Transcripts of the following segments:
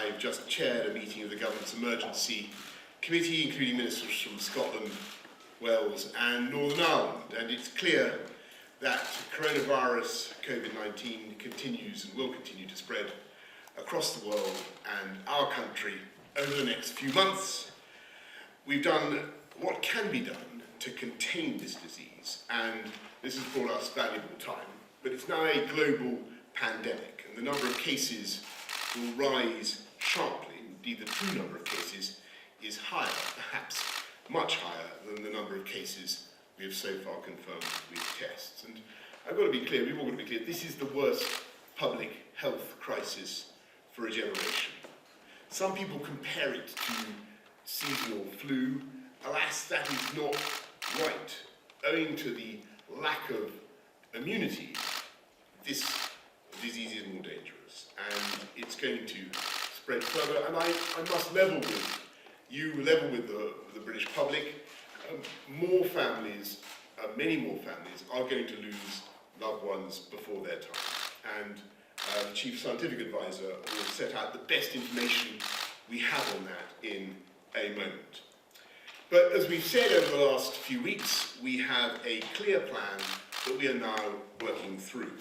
I've just chaired a meeting of the Government's Emergency Committee, including ministers from Scotland, Wales and Northern Ireland, and it's clear that coronavirus, COVID-19, continues and will continue to spread across the world and our country over the next few months. We've done what can be done to contain this disease, and this has brought us valuable time, but it's now a global pandemic, and the number of cases will rise sharply. Indeed, the true number of cases is higher, perhaps much higher than the number of cases we have so far confirmed with tests. And I've got to be clear, we've all got to be clear, this is the worst public health crisis for a generation. Some people compare it to seasonal flu. Alas, that is not right. Owing to the lack of immunity, this disease is more dangerous, and it's going to spread further. And I must level with you, level with the British public. More families, many more families, are going to lose loved ones before their time. And the Chief Scientific Advisor will set out the best information we have on that in a moment. But as we've said over the last few weeks, we have a clear plan that we are now working through.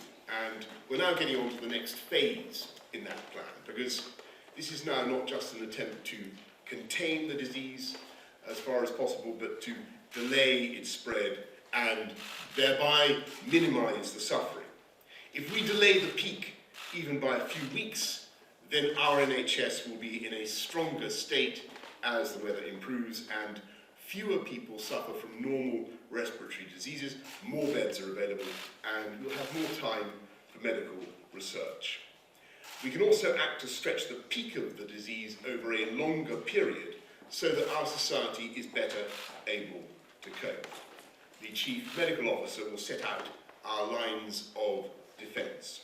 And we're now getting on to the next phase in that plan, because this is now not just an attempt to contain the disease as far as possible, but to delay its spread and thereby minimise the suffering. If we delay the peak even by a few weeks, then our NHS will be in a stronger state as the weather improves and fewer people suffer from normal respiratory diseases, more beds are available, and we'll have more time for medical research. We can also act to stretch the peak of the disease over a longer period so that our society is better able to cope. The Chief Medical Officer will set out our lines of defence.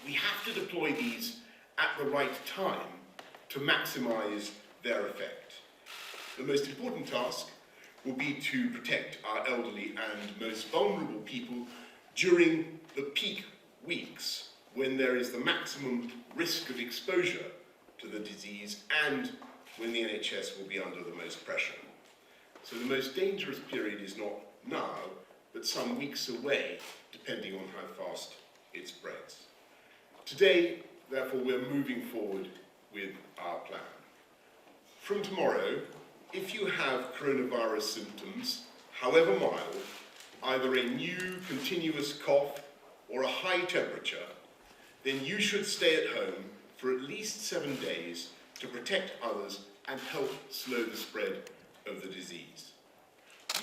We have to deploy these at the right time to maximise their effect. The most important task will be to protect our elderly and most vulnerable people during the peak weeks when there is the maximum risk of exposure to the disease and when the NHS will be under the most pressure. So the most dangerous period is not now, but some weeks away, depending on how fast it spreads. Today, therefore, we're moving forward with our plan. From tomorrow, if you have coronavirus symptoms, however mild, either a new continuous cough or a high temperature, then you should stay at home for at least 7 days to protect others and help slow the spread of the disease.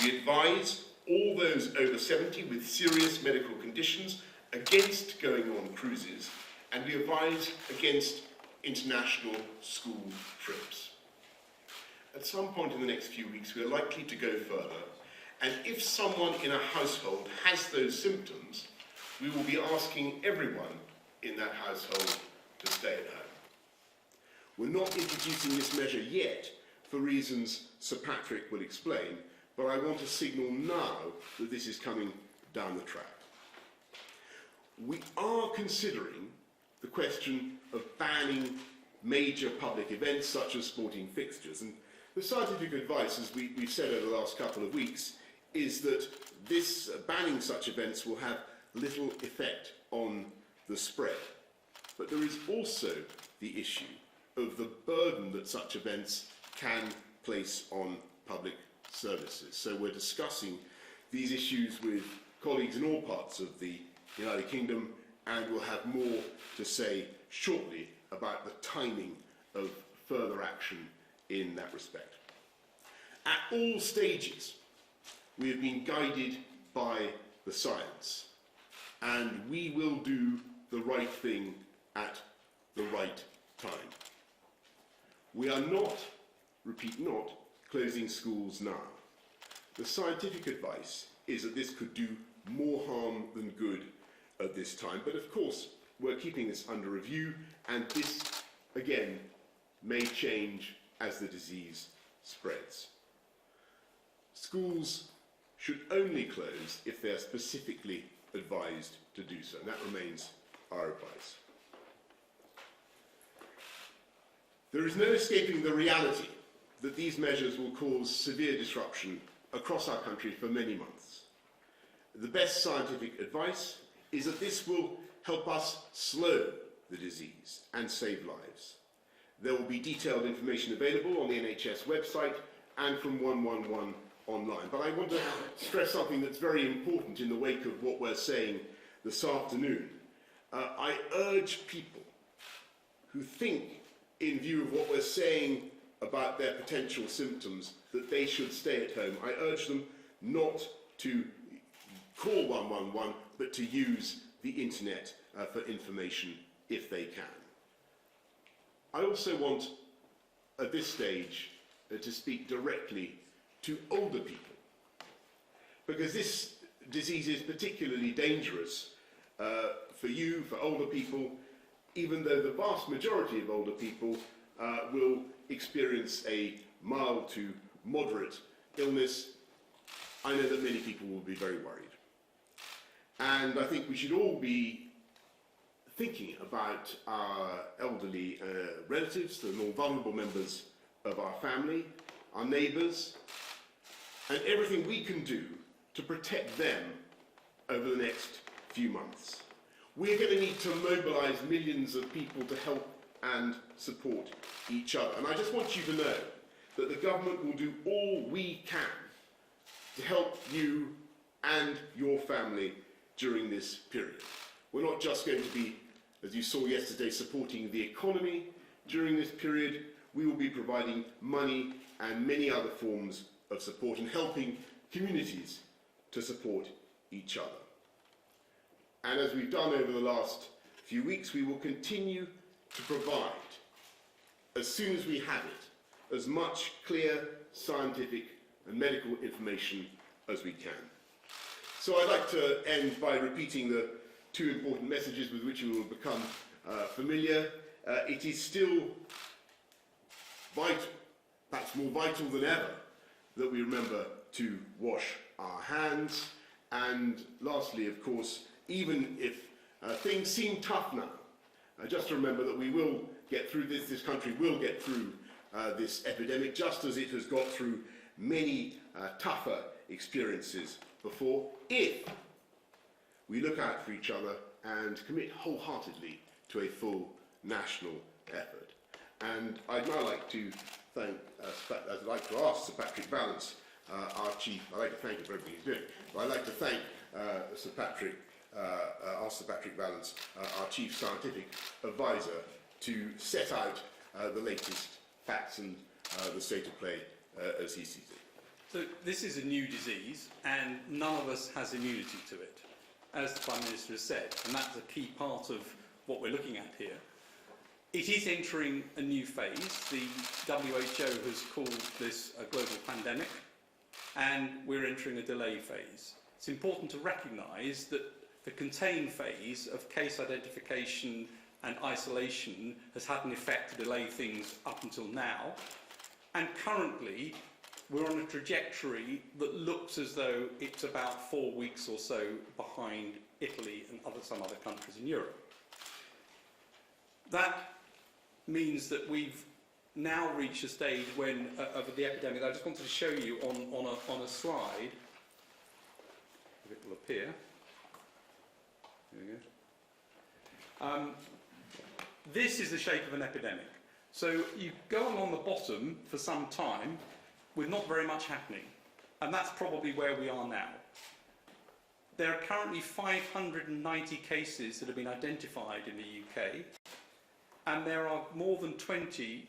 We advise all those over 70 with serious medical conditions against going on cruises, and we advise against international school trips. At some point in the next few weeks, we are likely to go further, and if someone in a household has those symptoms, we will be asking everyone in that household to stay at home. We're not introducing this measure yet for reasons Sir Patrick will explain, but I want to signal now that this is coming down the track. We are considering the question of banning major public events such as sporting fixtures, and the scientific advice, as we've said over the last couple of weeks, is that this banning such events will have little effect on the spread. But there is also the issue of the burden that such events can place on public services. So we're discussing these issues with colleagues in all parts of the United Kingdom, and we'll have more to say shortly about the timing of further action in that respect. At all stages, we have been guided by the science, and we will do the right thing at the right time. We are not, repeat not, closing schools now. The scientific advice is that this could do more harm than good at this time, but of course we're keeping this under review, and this, again, may change as the disease spreads. Schools should only close if they are specifically advised to do so, and that remains our advice. There is no escaping the reality that these measures will cause severe disruption across our country for many months. The best scientific advice is that this will help us slow the disease and save lives. There will be detailed information available on the NHS website and from 111 online. But I want to stress something that's very important in the wake of what we're saying this afternoon. I urge people who think, in view of what we're saying about their potential symptoms, that they should stay at home. I urge them not to call 111, but to use the internet for information if they can. I also want, at this stage, to speak directly to older people, because this disease is particularly dangerous for you, for older people, even though the vast majority of older people will experience a mild to moderate illness. I know that many people will be very worried. And I think we should all be thinking about our elderly relatives, the more vulnerable members of our family, our neighbours, and everything we can do to protect them over the next few months. We're going to need to mobilise millions of people to help and support each other. And I just want you to know that the government will do all we can to help you and your family during this period. We're not just going to be, as you saw yesterday, supporting the economy during this period. We will be providing money and many other forms of support and helping communities to support each other. And as we've done over the last few weeks, we will continue to provide, as soon as we have it, as much clear scientific and medical information as we can. So I'd like to end by repeating the two important messages with which you will become familiar. It is still vital, perhaps more vital than ever, that we remember to wash our hands. And lastly, of course, even if things seem tough now, just to remember that we will get through this. This country will get through this epidemic, just as it has got through many tougher experiences before, if we look out for each other and commit wholeheartedly to a full national effort. And I'd now like to thank, I'd like to ask Sir Patrick Vallance, our Chief, I'd like to thank him for everything he's doing, but I'd like to thank Sir Patrick Vallance, our Chief Scientific Advisor, to set out the latest facts and the state of play as he sees it. So this is a new disease, and none of us has immunity to it, as the Prime Minister has said, and that's a key part of what we're looking at here. It is entering a new phase. The WHO has called this a global pandemic, and we're entering a delay phase. It's important to recognise that the contain phase of case identification and isolation has had an effect to delay things up until now, and currently we're on a trajectory that looks as though it's about 4 weeks or so behind Italy and some other countries in Europe. That means that we've now reached a stage when, of the epidemic. I just wanted to show you on a slide. If it will appear. There we go. This is the shape of an epidemic. So you go along the bottom for some time with not very much happening, and that's probably where we are now. There are currently 590 cases that have been identified in the UK, and there are more than 20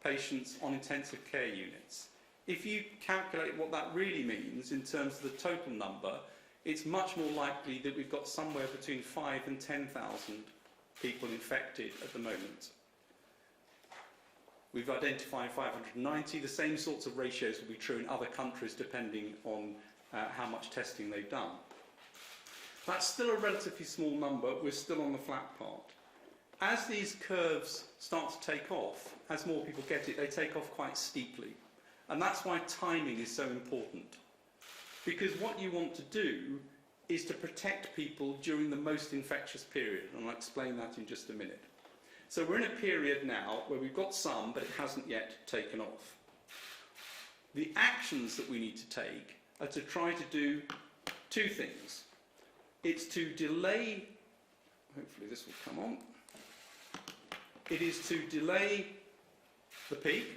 patients on intensive care units. If you calculate what that really means in terms of the total number, it's much more likely that we've got somewhere between 5,000 and 10,000 people infected at the moment. We've identified 590. The same sorts of ratios will be true in other countries depending on how much testing they've done. That's still a relatively small number. We're still on the flat part. As these curves start to take off, as more people get it, they take off quite steeply. And that's why timing is so important. Because what you want to do is to protect people during the most infectious period, and I'll explain that in just a minute. So we're in a period now where we've got some, but it hasn't yet taken off. The actions that we need to take are to try to do two things. It's to delay, hopefully this will come on, it is to delay the peak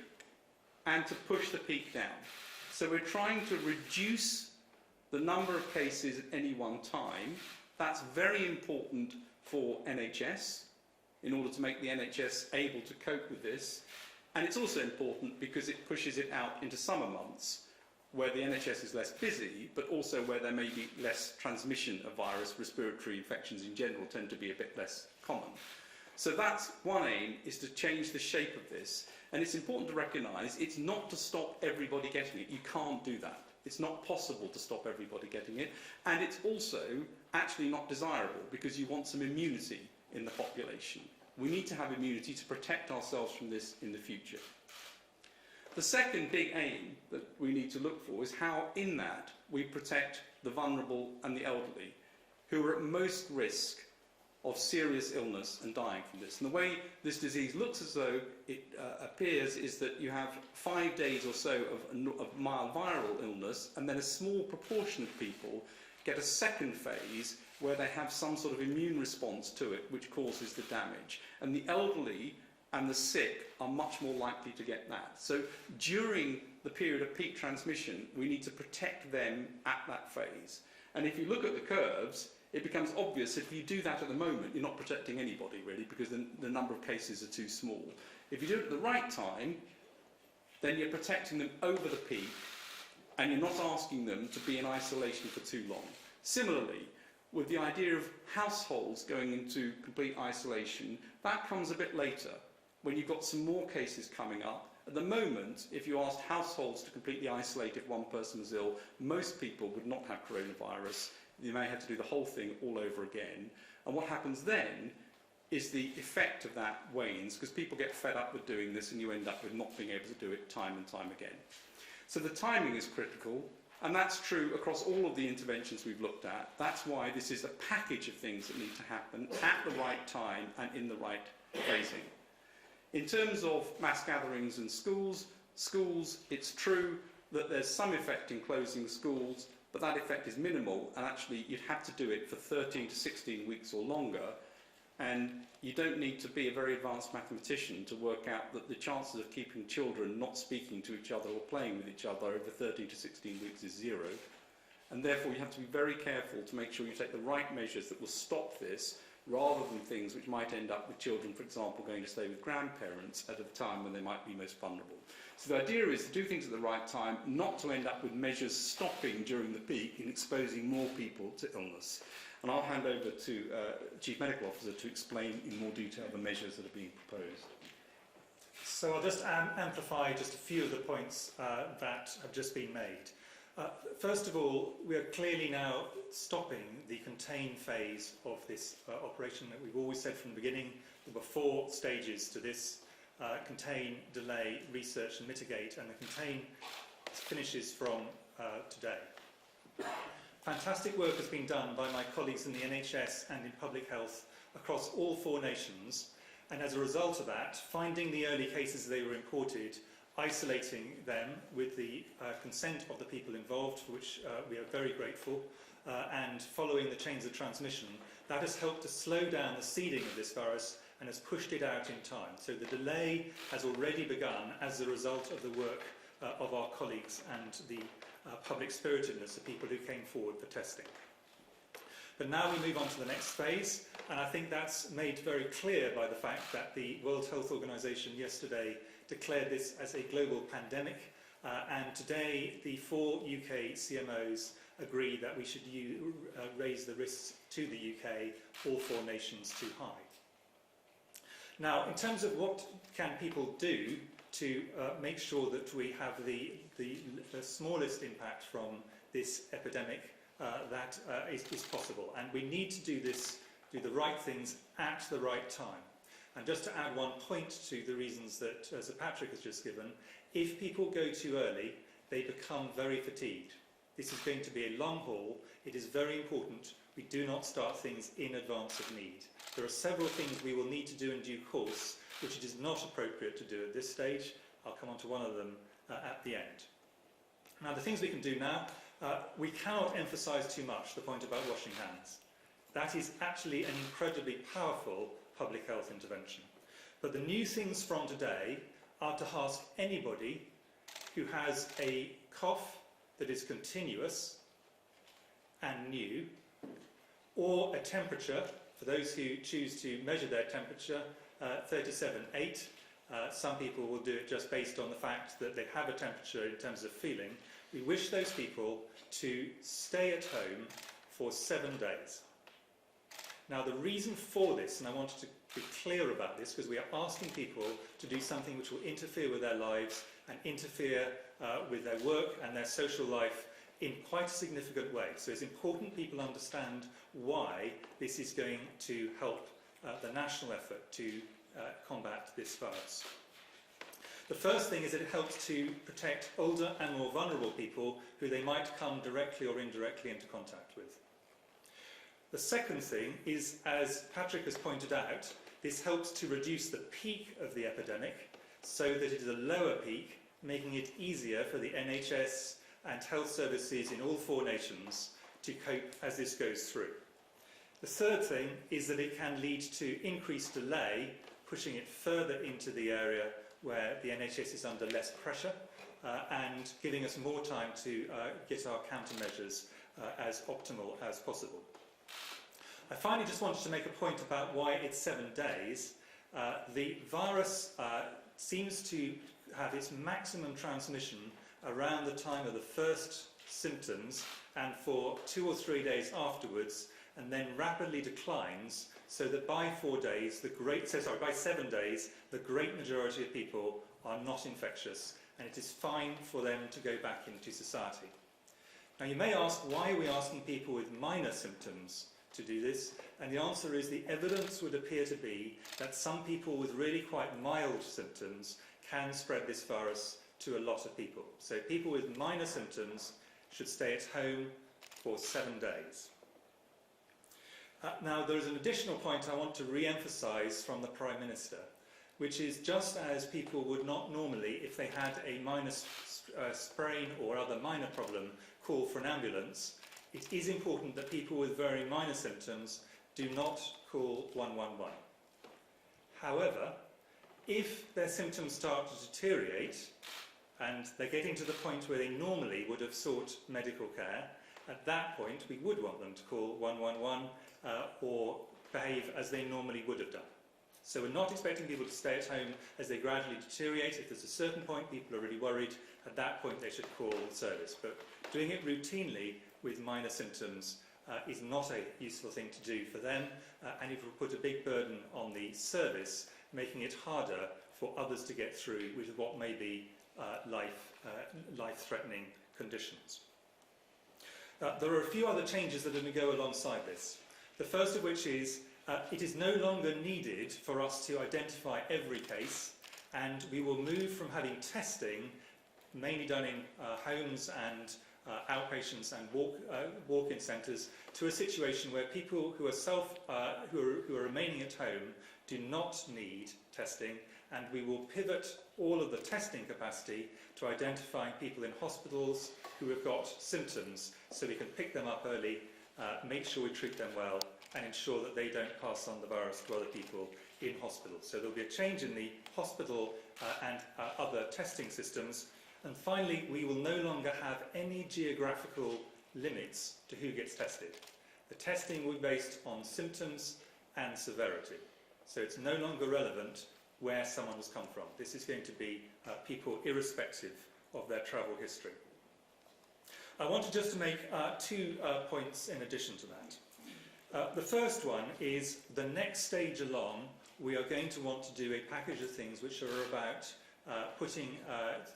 and to push the peak down. So we're trying to reduce the number of cases at any one time. That's very important for NHS in order to make the NHS able to cope with this. And it's also important because it pushes it out into summer months where the NHS is less busy, but also where there may be less transmission of virus. Respiratory infections in general tend to be a bit less common. So that's one aim, is to change the shape of this. And it's important to recognise it's not to stop everybody getting it. You can't do that. It's not possible to stop everybody getting it. And it's also actually not desirable because you want some immunity in the population. We need to have immunity to protect ourselves from this in the future. The second big aim that we need to look for is how in that we protect the vulnerable and the elderly, who are at most risk of serious illness and dying from this. And the way this disease looks as though it appears is that you have 5 days or so of mild viral illness, and then a small proportion of people get a second phase where they have some sort of immune response to it which causes the damage. And the elderly and the sick are much more likely to get that. So during the period of peak transmission, we need to protect them at that phase. And if you look at the curves, it becomes obvious if you do that at the moment, you're not protecting anybody really, because the number of cases are too small. If you do it at the right time, then you're protecting them over the peak, and you're not asking them to be in isolation for too long. Similarly, with the idea of households going into complete isolation, that comes a bit later, when you've got some more cases coming up. At the moment, if you asked households to completely isolate if one person was ill, most people would not have coronavirus. You may have to do the whole thing all over again. And what happens then is the effect of that wanes, because people get fed up with doing this and you end up with not being able to do it time and time again. So the timing is critical, and that's true across all of the interventions we've looked at. That's why this is a package of things that need to happen at the right time and in the right phrasing. In terms of mass gatherings and schools, it's true that there's some effect in closing schools, but that effect is minimal, and actually you'd have to do it for 13 to 16 weeks or longer, and you don't need to be a very advanced mathematician to work out that the chances of keeping children not speaking to each other or playing with each other over 13 to 16 weeks is 0, and therefore you have to be very careful to make sure you take the right measures that will stop this, rather than things which might end up with children, for example, going to stay with grandparents at a time when they might be most vulnerable. So the idea is to do things at the right time, not to end up with measures stopping during the peak and exposing more people to illness. And I'll hand over to Chief Medical Officer to explain in more detail the measures that are being proposed. So I'll just amplify just a few of the points that have just been made. First of all, we are clearly now stopping the contain phase of this operation that we've always said from the beginning. There were 4 stages to this: contain, delay, research and mitigate, and the contain finishes from today. Fantastic work has been done by my colleagues in the NHS and in public health across all 4 nations, and as a result of that, finding the early cases they were reported, isolating them with the consent of the people involved, for which we are very grateful, and following the chains of transmission, that has helped to slow down the seeding of this virus and has pushed it out in time. So the delay has already begun as a result of the work of our colleagues and the public spiritedness of people who came forward for testing. But now we move on to the next phase, and I think that's made very clear by the fact that the World Health Organization yesterday declared this as a global pandemic, and today the 4 UK CMOs agree that we should raise the risks to the UK, all 4 nations, too high. Now, in terms of what can people do to make sure that we have the smallest impact from this epidemic that is possible, and we need to do the right things at the right time. And just to add one point to the reasons that Sir Patrick has just given, if people go too early, they become very fatigued. This is going to be a long haul. It is very important we do not start things in advance of need. There are several things we will need to do in due course, which it is not appropriate to do at this stage. I'll come on to one of them at the end. Now, the things we can do now, we cannot emphasise too much the point about washing hands. That is actually an incredibly powerful public health intervention. But the new things from today are to ask anybody who has a cough that is continuous and new, or a temperature, for those who choose to measure their temperature, 37.8. Some people will do it just based on the fact that they have a temperature in terms of feeling. We wish those people to stay at home for 7 days. Now, the reason for this, and I wanted to be clear about this, because we are asking people to do something which will interfere with their lives and interfere with their work and their social life in quite a significant way. So it's important people understand why this is going to help the national effort to combat this virus. The first thing is that it helps to protect older and more vulnerable people who they might come directly or indirectly into contact with. The second thing is, as Patrick has pointed out, this helps to reduce the peak of the epidemic so that it is a lower peak, making it easier for the NHS and health services in all 4 nations to cope as this goes through. The third thing is that it can lead to increased delay, pushing it further into the area where the NHS is under less pressure and giving us more time to get our countermeasures as optimal as possible. I finally just wanted to make a point about why it's 7 days. The virus seems to have its maximum transmission around the time of the first symptoms and for 2 or 3 days afterwards, and then rapidly declines, so that by 7 days, the great majority of people are not infectious, and it is fine for them to go back into society. Now, you may ask, why are we asking people with minor symptoms to do this? And the answer is the evidence would appear to be that some people with really quite mild symptoms can spread this virus to a lot of people. So people with minor symptoms should stay at home for 7 days. Now, there is an additional point I want to re-emphasise from the Prime Minister, which is just as people would not normally, if they had a minor sprain or other minor problem, call for an ambulance, it is important that people with very minor symptoms do not call 111. However, if their symptoms start to deteriorate and they're getting to the point where they normally would have sought medical care, at that point we would want them to call 111 or behave as they normally would have done. So we're not expecting people to stay at home as they gradually deteriorate. If there's a certain point people are really worried, at that point they should call the service. But doing it routinely with minor symptoms is not a useful thing to do for them, and it will put a big burden on the service, making it harder for others to get through with what may be life-threatening conditions. There are a few other changes that are going to go alongside this. The first of which is it is no longer needed for us to identify every case, and we will move from having testing mainly done in homes and outpatients and walk-in centres to a situation where people who are who are remaining at home do not need testing, and we will pivot all of the testing capacity to identifying people in hospitals who have got symptoms, so we can pick them up early, make sure we treat them well, and ensure that they don't pass on the virus to other people in hospital. So there'll be a change in the hospital and other testing systems. And finally, we will no longer have any geographical limits to who gets tested. The testing will be based on symptoms and severity. So it's no longer relevant where someone has come from. This is going to be people irrespective of their travel history. I wanted just to make 2 points in addition to that. The first one is the next stage along, we are going to want to do a package of things which are about putting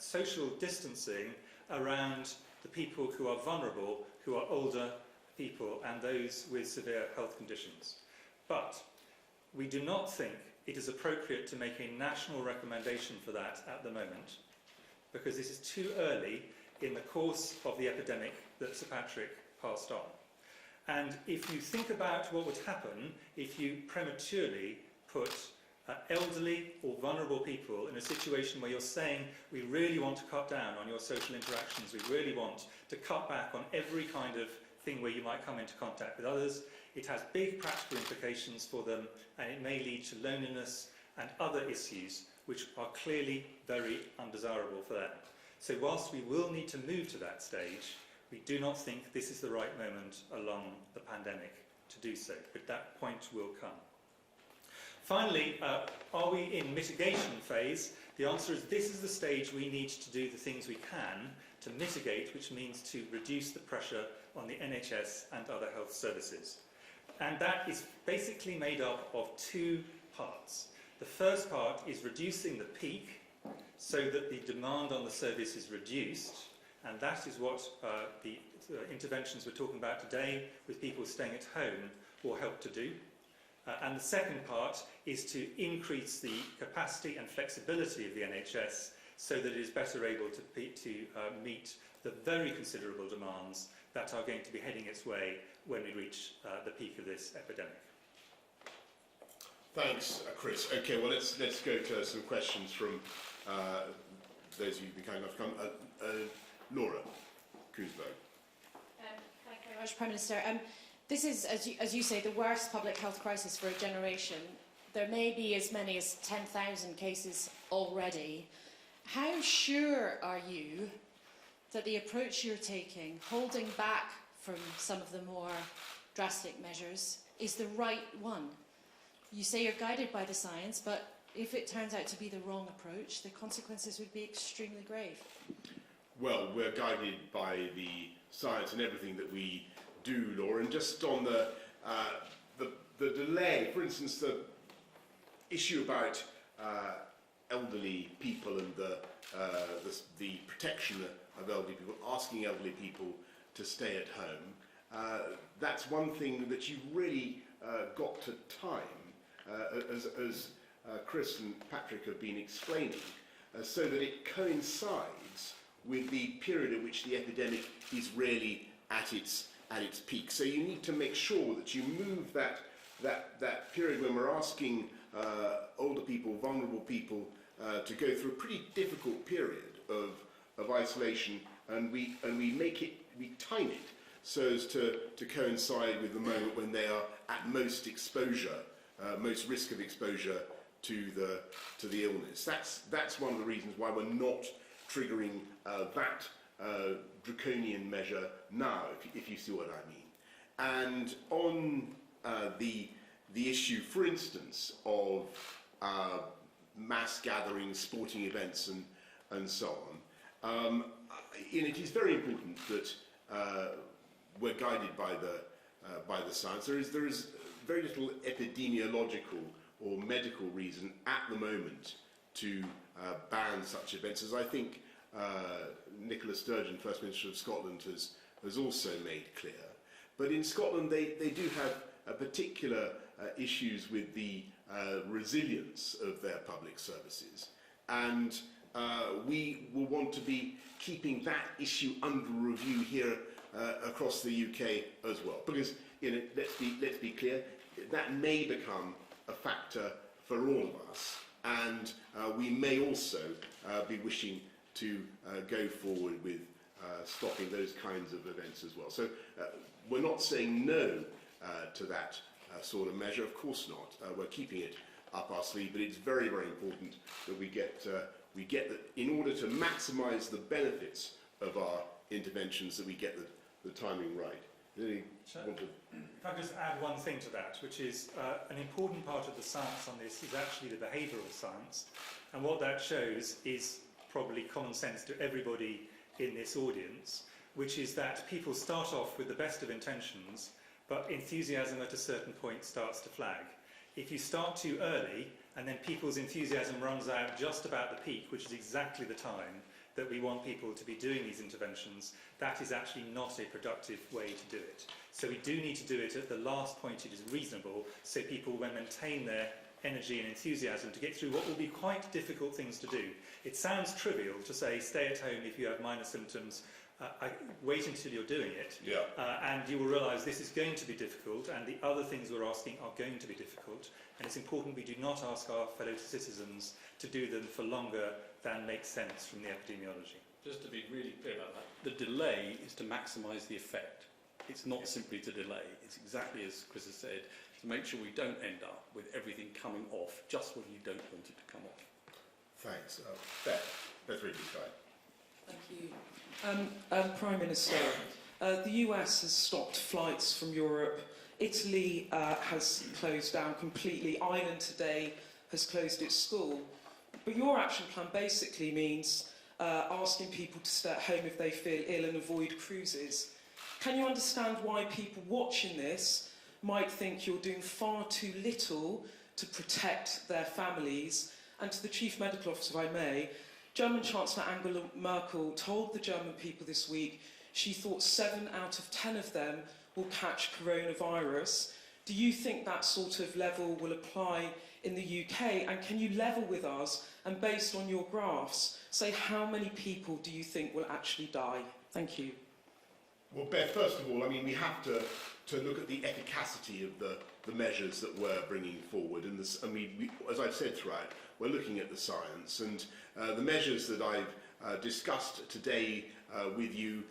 social distancing around the people who are vulnerable, who are older people and those with severe health conditions. But we do not think it is appropriate to make a national recommendation for that at the moment, because this is too early in the course of the epidemic that Sir Patrick passed on. And if you think about what would happen if you prematurely put elderly or vulnerable people in a situation where you're saying, we really want to cut down on your social interactions, we really want to cut back on every kind of thing where you might come into contact with others, it has big practical implications for them, and it may lead to loneliness and other issues which are clearly very undesirable for them. So whilst we will need to move to that stage, we do not think this is the right moment along the pandemic to do so, but that point will come. Finally, are we in mitigation phase? The answer is this is the stage we need to do the things we can to mitigate, which means to reduce the pressure on the NHS and other health services. And that is basically made up of two parts. The first part is reducing the peak so that the demand on the service is reduced, and that is what the interventions we're talking about today with people staying at home will help to do. And the second part is to increase the capacity and flexibility of the NHS so that it is better able to meet the very considerable demands that are going to be heading its way when we reach the peak of this epidemic. Thanks, Chris. Okay, well, let's go to some questions from those of you who've been kind enough to come. Laura Koosberg. Thank you very much, Prime Minister. This is, as you say, the worst public health crisis for a generation. There may be as many as 10,000 cases already. How sure are you that the approach you're taking, holding back from some of the more drastic measures, is the right one? You say you're guided by the science, but if it turns out to be the wrong approach, the consequences would be extremely grave. Well, we're guided by the science and everything that we do, Laura. And just on the delay, for instance, the issue about elderly people and the protection of elderly people, asking elderly people to stay at home, that's one thing that you've really got to time, as Chris and Patrick have been explaining, so that it coincides with the period at which the epidemic is really at its peak. So you need to make sure that you move that period when we're asking older people, vulnerable people, to go through a pretty difficult period of isolation, and we time it so as to coincide with the moment when they are at most exposure, most risk of exposure to the illness. That's one of the reasons why we're not triggering that draconian measure now, if you see what I mean. And on the issue, for instance, of mass gatherings, sporting events, and so on, it is very important that we're guided by the science. There is very little epidemiological or medical reason at the moment to ban such events, as I think Nicola Sturgeon, First Minister of Scotland, has also made clear. But in Scotland, they do have particular issues with the resilience of their public services, and we will want to be keeping that issue under review here across the UK as well, because let's be clear, that may become a factor for all of us, and we may also be wishing to go forward with stopping those kinds of events as well. So we're not saying no to that sort of measure, of course not. We're keeping it up our sleeve, but it's very, very important that we get in order to maximise the benefits of our interventions, that we get the timing right. If I could just add one thing to that, which is an important part of the science on this is actually the behavioural science, and what that shows is probably common sense to everybody in this audience, which is that people start off with the best of intentions, but enthusiasm at a certain point starts to flag. If you start too early, and then people's enthusiasm runs out just about the peak, which is exactly the time that we want people to be doing these interventions, that is actually not a productive way to do it. So we do need to do it at the last point it is reasonable, so people will maintain their energy and enthusiasm to get through what will be quite difficult things to do. It sounds trivial to say stay at home if you have minor symptoms, wait until you're doing it, and you will realise this is going to be difficult, and the other things we're asking are going to be difficult, and it's important we do not ask our fellow citizens to do them for longer than makes sense from the epidemiology. Just to be really clear about that, the delay is to maximise the effect. It's not simply to delay. It's exactly as Chris has said, to make sure we don't end up with everything coming off just when you don't want it to come off. Thanks. Beth really kind. Thank you. Prime Minister, the US has stopped flights from Europe. Italy has closed down completely. Ireland today has closed its school. But your action plan basically means asking people to stay at home if they feel ill and avoid cruises. Can you understand why people watching this might think you're doing far too little to protect their families? And to the Chief Medical Officer, if I may, German Chancellor Angela Merkel told the German people this week she thought 7 out of 10 of them will catch coronavirus. Do you think that sort of level will apply in the UK? And can you level with us and, based on your graphs, say how many people do you think will actually die? Thank you. Well, Beth, first of all, I mean, we have to look at the efficacy of the measures that we're bringing forward. And this, I mean, as I've said throughout, we're looking at the science, and the measures that I've discussed today with you,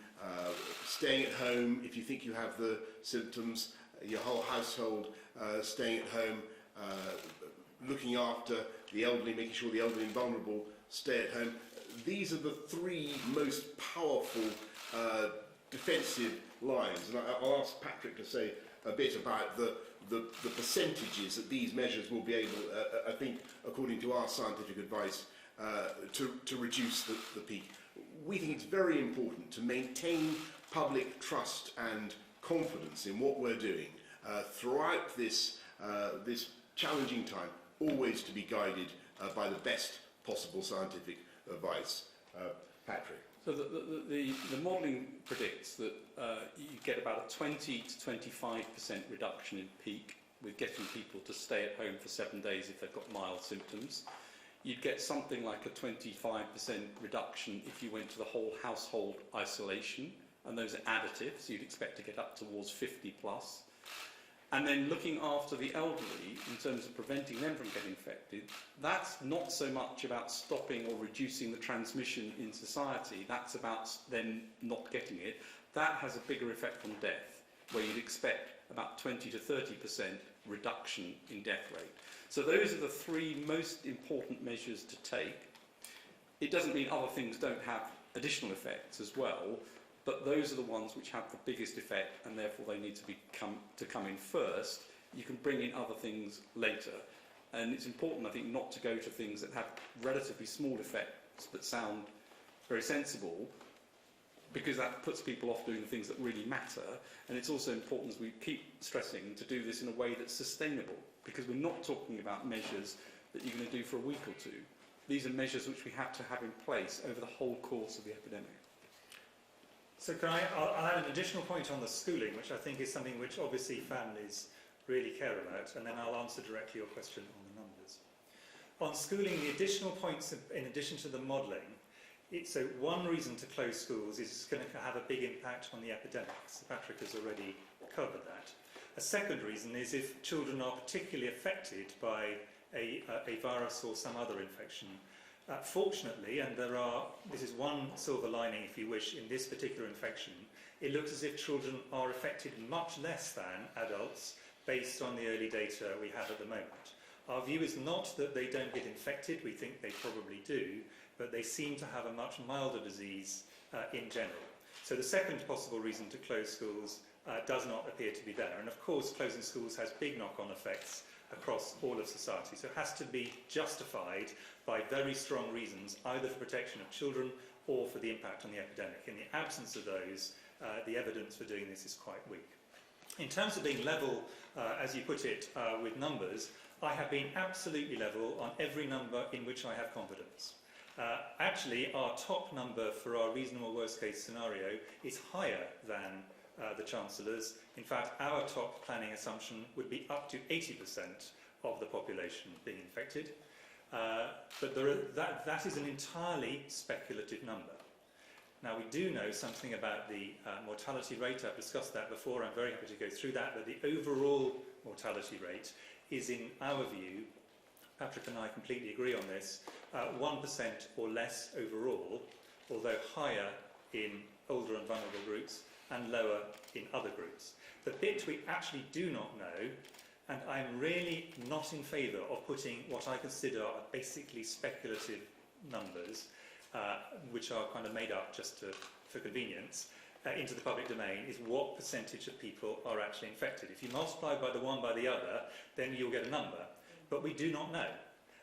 staying at home if you think you have the symptoms, your whole household staying at home, looking after the elderly, making sure the elderly and vulnerable stay at home. These are the 3 most powerful defensive lines, and I'll ask Patrick to say a bit about the percentages that these measures will be able, I think, according to our scientific advice, to reduce the peak. We think it's very important to maintain public trust and confidence in what we're doing throughout this challenging time, always to be guided by the best possible scientific advice. Patrick. So the modelling predicts that you get about a 20 to 25% reduction in peak with getting people to stay at home for 7 days if they've got mild symptoms. You'd get something like a 25% reduction if you went to the whole household isolation, and those are additive, so you'd expect to get up towards 50 plus. And then looking after the elderly in terms of preventing them from getting infected, that's not so much about stopping or reducing the transmission in society, that's about them not getting it. That has a bigger effect on death, where you'd expect about 20 to 30% reduction in death rate. So those are the 3 most important measures to take. It doesn't mean other things don't have additional effects as well, but those are the ones which have the biggest effect, and therefore they need to come in first. You can bring in other things later, and it's important, I think, not to go to things that have relatively small effects but sound very sensible, because that puts people off doing the things that really matter. And it's also important, as we keep stressing, to do this in a way that's sustainable, because we're not talking about measures that you're going to do for a week or 2. These are measures which we have to have in place over the whole course of the epidemic. So I'll add an additional point on the schooling, which I think is something which obviously families really care about, and then I'll answer directly your question on the numbers. On schooling, the additional points, in addition to the modelling, so one reason to close schools is it's going to have a big impact on the epidemics. Patrick has already covered that. A second reason is if children are particularly affected by a virus or some other infection. Fortunately, and this is one silver lining, if you wish, in this particular infection, it looks as if children are affected much less than adults based on the early data we have at the moment. Our view is not that they don't get infected, we think they probably do, but they seem to have a much milder disease in general. So the second possible reason to close schools does not appear to be there. And of course, closing schools has big knock-on effects across all of society. So it has to be justified by very strong reasons, either for protection of children or for the impact on the epidemic. In the absence of those, the evidence for doing this is quite weak. In terms of being level, as you put it, with numbers, I have been absolutely level on every number in which I have confidence. Actually, our top number for our reasonable worst-case scenario is higher than the Chancellor's. In fact, our top planning assumption would be up to 80% of the population being infected. But that is an entirely speculative number. Now, we do know something about the mortality rate. I've discussed that before. I'm very happy to go through that. But the overall mortality rate is, in our view, Patrick and I completely agree on this, 1% or less overall, although higher in older and vulnerable groups and lower in other groups. The bit we actually do not know, and I'm really not in favour of putting what I consider are basically speculative numbers, which are kind of made up just for convenience, into the public domain, is what percentage of people are actually infected. If you multiply by the one by the other, then you'll get a number. But we do not know.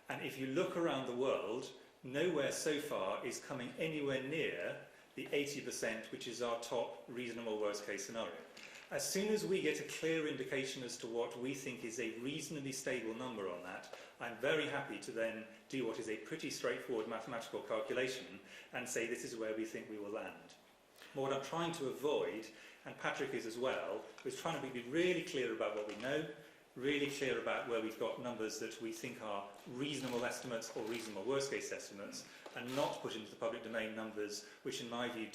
And if you look around the world, nowhere so far is coming anywhere near the 80%, which is our top reasonable worst case scenario. As soon as we get a clear indication as to what we think is a reasonably stable number on that, I'm very happy to then do what is a pretty straightforward mathematical calculation and say this is where we think we will land. But what I'm trying to avoid, and Patrick is as well, is trying to be really clear about what we know, really clear about where we've got numbers that we think are reasonable estimates or reasonable worst case estimates, and not put into the public domain numbers which in my view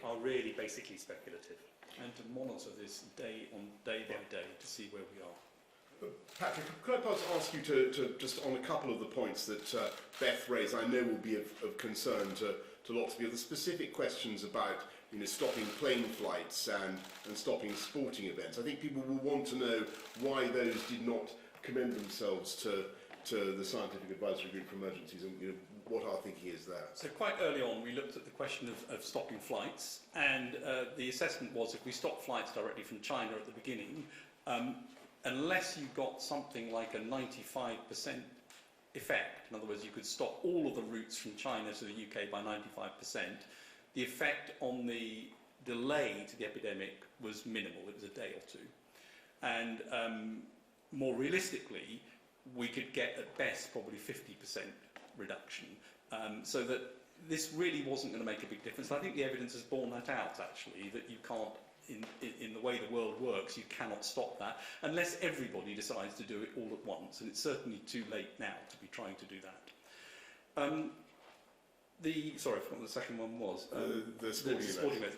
are really basically speculative. And to monitor this day by day to see where we are. Patrick, could I perhaps ask you to just on a couple of the points that Beth raised, I know will be of concern to lots of you, the specific questions about stopping plane flights and stopping sporting events. I think people will want to know why those did not commend themselves to the Scientific Advisory Group for Emergencies and what our thinking is there. So quite early on we looked at the question of stopping flights, and the assessment was if we stopped flights directly from China at the beginning, unless you got something like a 95% effect, in other words you could stop all of the routes from China to the UK by 95%, the effect on the delay to the epidemic was minimal. It was a day or two. And more realistically, we could get at best probably 50% reduction. So that this really wasn't going to make a big difference. And I think the evidence has borne that out, actually, that you can't, in the way the world works, you cannot stop that unless everybody decides to do it all at once. And it's certainly too late now to be trying to do that. Sorry, I forgot what the second one was. The sporting event.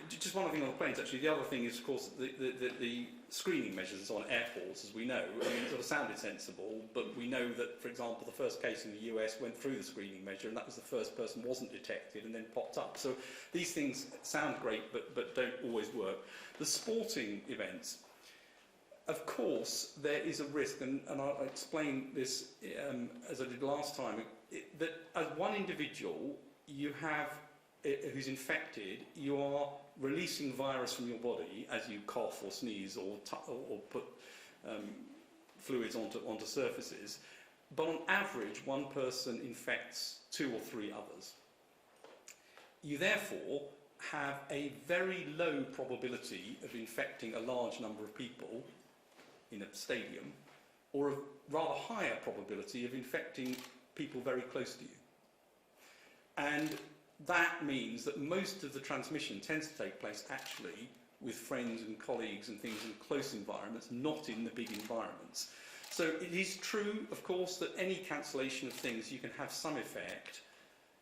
Just one other thing on the planes, actually. The other thing is, of course, the screening measures on airports, as we know. I mean, it sort of sounded sensible, but we know that, for example, the first case in the US went through the screening measure, and that was the first person wasn't detected and then popped up. So these things sound great, but don't always work. The sporting events, of course, there is a risk, and I'll explain this as I did last time, that as one individual you have who's infected, you are releasing virus from your body as you cough or sneeze or put fluids onto surfaces. But on average, one person infects 2 or 3 others. You therefore have a very low probability of infecting a large number of people in a stadium, or a rather higher probability of infecting people very close to you. And that means that most of the transmission tends to take place actually with friends and colleagues and things in close environments, not in the big environments. So it is true, of course, that any cancellation of things, you can have some effect.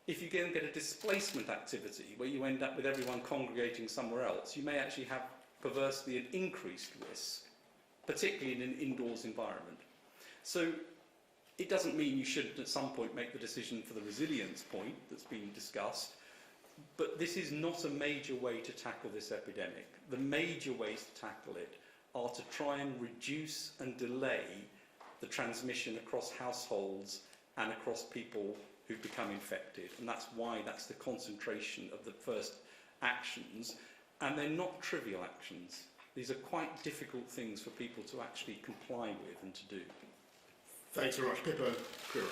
If you get a displacement activity where you end up with everyone congregating somewhere else, you may actually have perversely an increased risk, particularly in an indoors environment. So it doesn't mean you shouldn't at some point make the decision for the resilience point that's been discussed, but this is not a major way to tackle this epidemic. The major ways to tackle it are to try and reduce and delay the transmission across households and across people who've become infected. And that's why that's the concentration of the first actions. And they're not trivial actions. These are quite difficult things for people to actually comply with and to do. Thanks very much. Pippa Crerar.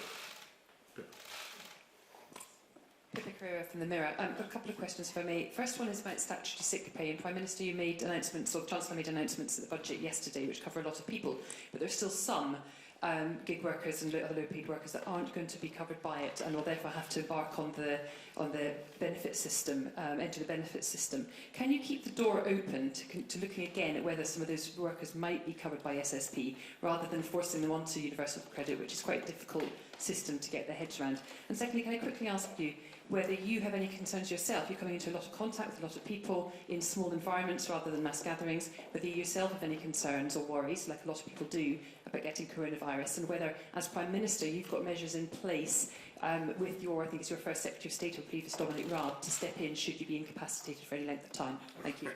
Pippa Crerar from the Mirror. A couple of questions for me. First one is about statutory sick pay. And Prime Minister, you made announcements, or the Chancellor made announcements at the budget yesterday, which cover a lot of people, but there's still some gig workers and other low-paid workers that aren't going to be covered by it and will therefore have to embark on the benefit system, enter the benefit system. Can you keep the door open to looking again at whether some of those workers might be covered by SSP rather than forcing them onto universal credit, which is quite a difficult system to get their heads around? And secondly, can I quickly ask you whether you have any concerns yourself? You're coming into a lot of contact with a lot of people in small environments rather than mass gatherings, whether you yourself have any concerns or worries, like a lot of people do, about getting coronavirus, and whether, as Prime Minister, you've got measures in place with your, I think it's your first Secretary of State or previous Dominic Raab, to step in should you be incapacitated for any length of time. Thank you.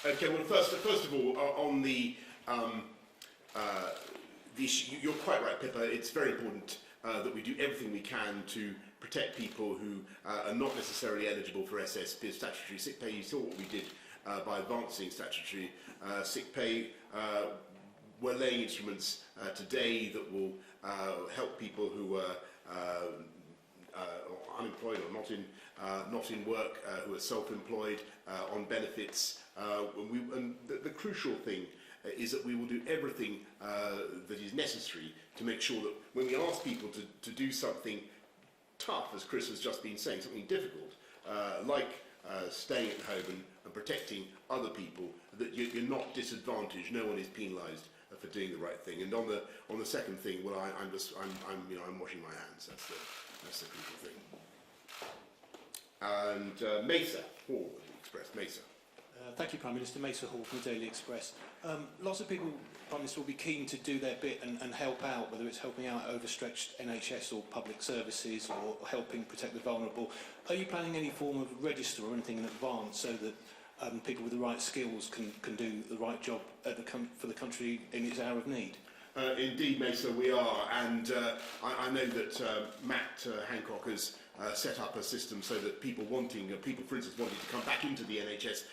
Okay, well, first of all, on the issue, you're quite right, Pippa. It's very important that we do everything we can to protect people who are not necessarily eligible for SSP, statutory sick pay. You saw what we did by advancing statutory sick pay. We're laying instruments today that will help people who are unemployed or not in work, who are self-employed, on benefits. And the crucial thing is that we will do everything that is necessary to make sure that when we ask people to do something tough, as Chris has just been saying, something difficult, like staying at home and protecting other people, that you're not disadvantaged. No one is penalised for doing the right thing. And on the second thing, well, I'm washing my hands. That's the crucial thing. And Mesa Hall, Express. Mesa. Thank you, Prime Minister. Mesa Hall from the Daily Express. Lots of people, Prime Minister, will be keen to do their bit and help out, whether it's helping out overstretched NHS or public services or helping protect the vulnerable. Are you planning any form of register or anything in advance so that people with the right skills can do the right job for the country in its hour of need? Indeed, Mesa, we are, and I know that Matt Hancock has set up a system so that people, for instance, wanting to come back into the NHS,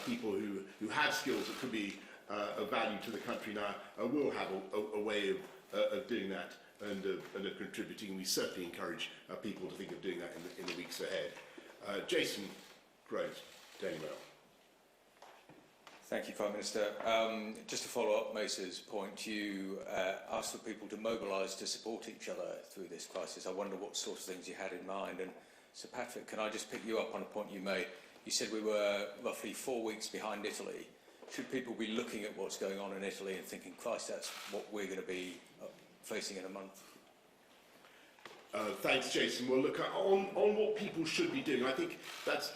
people who have skills that could be of value to the country now, will have a way of doing that and of contributing. We certainly encourage people to think of doing that in the weeks ahead. Jason Groves, Daily Mail. Thank you, Prime Minister. Just to follow up Mesa's point, you asked for people to mobilise to support each other through this crisis. I wonder what sorts of things you had in mind. And Sir Patrick, can I just pick you up on a point you made? You said we were roughly 4 weeks behind Italy. Should people be looking at what's going on in Italy and thinking, Christ, that's what we're going to be facing in a month? Thanks, Jason. Well, look, on what people should be doing, I think that's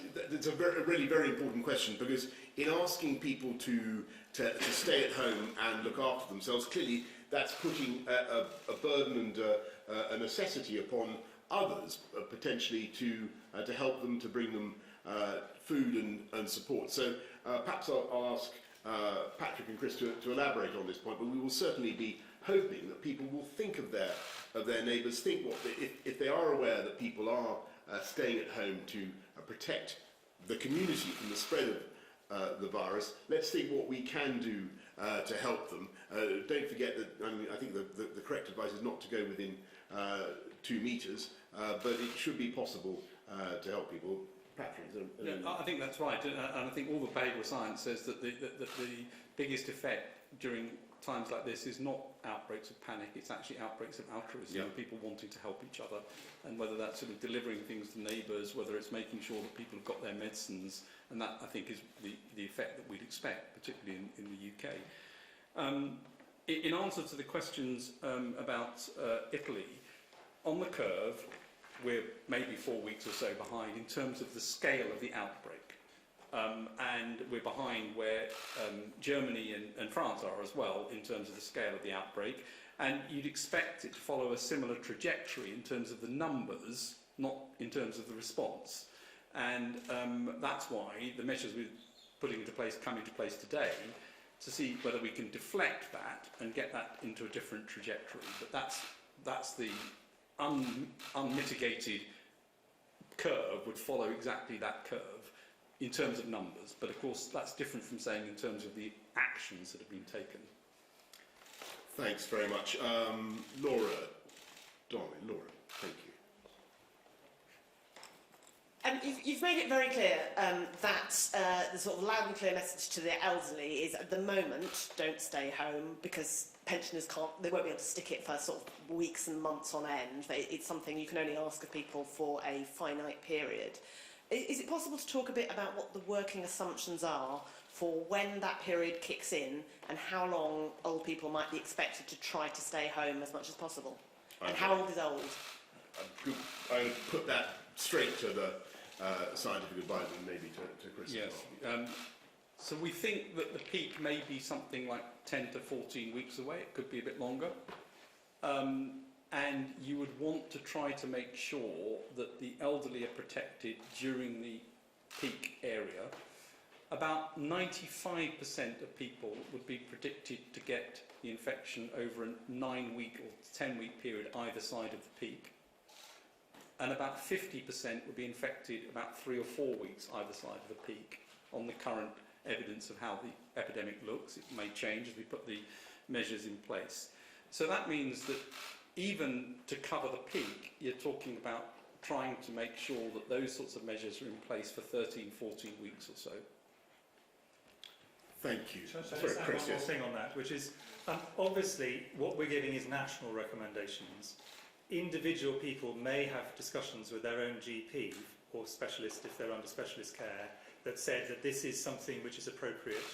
a really very important question, because in asking people to stay at home and look after themselves, clearly that's putting a burden and a necessity upon others, potentially to help them, to bring them food and support. So perhaps I'll ask Patrick and Chris to elaborate on this point, but we will certainly be hoping that people will think of their neighbours, think if they are aware that people are staying at home to protect the community from the spread of the virus. Let's think what we can do to help them. Don't forget that, I think the correct advice is not to go within 2 metres, but it should be possible to help people. Patrick, I think that's right, and I think all the behavioural science says that the biggest effect during times like this is not outbreaks of panic, it's actually outbreaks of altruism, of people wanting to help each other, and whether that's sort of delivering things to neighbours, whether it's making sure that people have got their medicines, and that, I think, is the effect that we'd expect, particularly in the UK. In answer to the questions about Italy, on the curve, we're maybe 4 weeks or so behind in terms of the scale of the outbreak. And we're behind where Germany and France are as well in terms of the scale of the outbreak. And you'd expect it to follow a similar trajectory in terms of the numbers, not in terms of the response. And that's why the measures we're putting into place come into place today, to see whether we can deflect that and get that into a different trajectory. But that's the unmitigated curve would follow exactly that curve in terms of numbers, but of course that's different from saying in terms of the actions that have been taken. Thanks very much. Laura, thank you. You've made it very clear that the sort of loud and clear message to the elderly is, at the moment, don't stay home, because pensioners they won't be able to stick it for sort of weeks and months on end. It's something you can only ask of people for a finite period. Is it possible to talk a bit about what the working assumptions are for when that period kicks in, and how long old people might be expected to try to stay home as much as possible? And how old is old? I would put that straight to the scientific advisor and maybe to Chris. Yes. So we think that the peak may be something like 10 to 14 weeks away. It could be a bit longer. And you would want to try to make sure that the elderly are protected during the peak area. About 95% of people would be predicted to get the infection over a 9-week or 10-week period either side of the peak. And about 50% would be infected about 3 or 4 weeks either side of the peak on the current evidence of how the epidemic looks. It may change as we put the measures in place. So that means that even to cover the peak, you're talking about trying to make sure that those sorts of measures are in place for 13, 14 weeks or so. Thank you. Shall I just add one more thing on that, which is, obviously, what we're giving is national recommendations. Individual people may have discussions with their own GP or specialist, if they're under specialist care, that said that this is something which is appropriate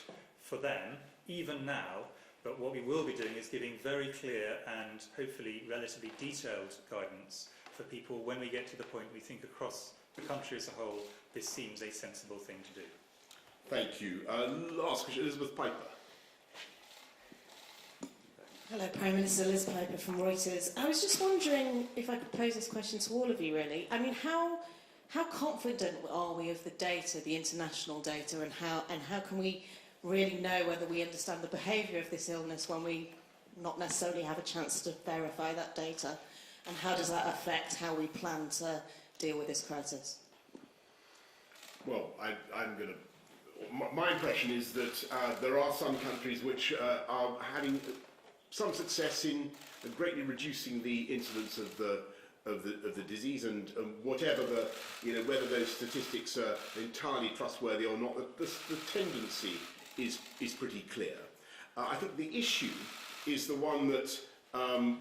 for them, even now. But what we will be doing is giving very clear and hopefully relatively detailed guidance for people when we get to the point we think across the country as a whole, this seems a sensible thing to do. Thank you. Last question, Elizabeth Piper. Hello, Prime Minister. Liz Piper from Reuters. I was just wondering if I could pose this question to all of you, really. I mean, how confident are we of the data, the international data, and how can we really know whether we understand the behaviour of this illness when we not necessarily have a chance to verify that data? And how does that affect how we plan to deal with this crisis? Well, I'm going to... My impression is that there are some countries which are having some success in greatly reducing the incidence of the disease, and whatever whether those statistics are entirely trustworthy or not, the tendency is pretty clear. I think the issue is the one that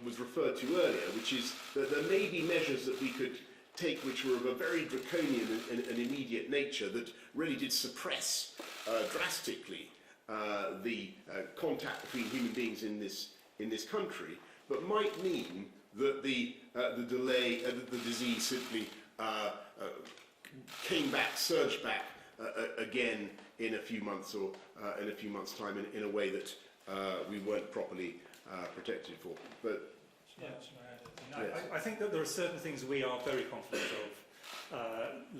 was referred to earlier, which is that there may be measures that we could take which were of a very draconian and immediate nature that really did suppress drastically the contact between human beings in this country, but might mean that the delay, the disease simply came back, surged back again in a few months or in a few months' time in a way that we weren't properly protected for. But yeah, I think that there are certain things we are very confident of,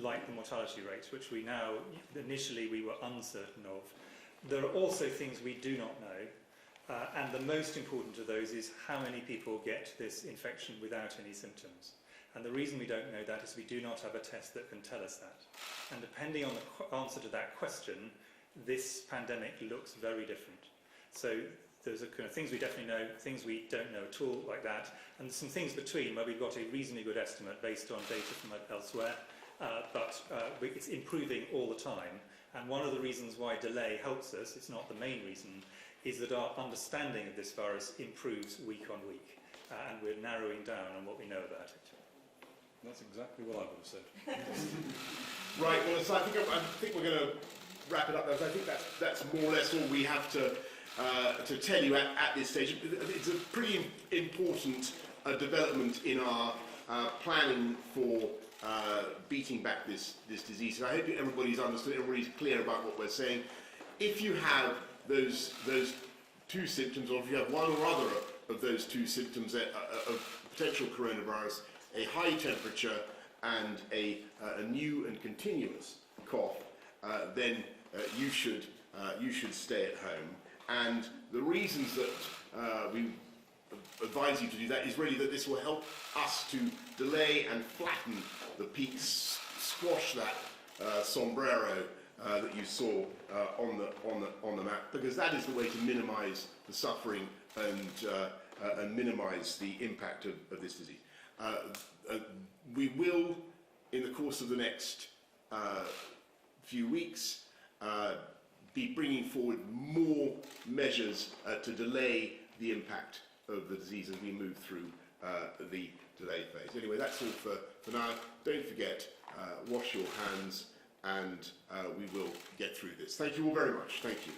like the mortality rates, which we now, initially we were uncertain of. There are also things we do not know, and the most important of those is how many people get this infection without any symptoms. And the reason we don't know that is we do not have a test that can tell us that. And depending on the answer to that question, this pandemic looks very different. So those are kind of things we definitely know, things we don't know at all, like that, and some things between where we've got a reasonably good estimate based on data from elsewhere, but it's improving all the time. And one of the reasons why delay helps us, it's not the main reason, is that our understanding of this virus improves week on week, and we're narrowing down on what we know about it. That's exactly what I would have said. right, well, so I think we're going to wrap it up there. I think that's more or less all we have to tell you at this stage. It's a pretty important development in our planning for beating back this disease. And I hope everybody's understood, everybody's clear about what we're saying. If you have those two symptoms, or if you have one or other of those two symptoms of potential coronavirus, a high temperature and a new and continuous cough, then you should stay at home. And the reasons that we advise you to do that is really that this will help us to delay and flatten the peaks, squash that sombrero that you saw on the map, because that is the way to minimise the suffering and minimise the impact of this disease. We will, in the course of the next few weeks, be bringing forward more measures to delay the impact of the disease as we move through the delay phase. Anyway, that's all for now. Don't forget, wash your hands, and we will get through this. Thank you all very much. Thank you.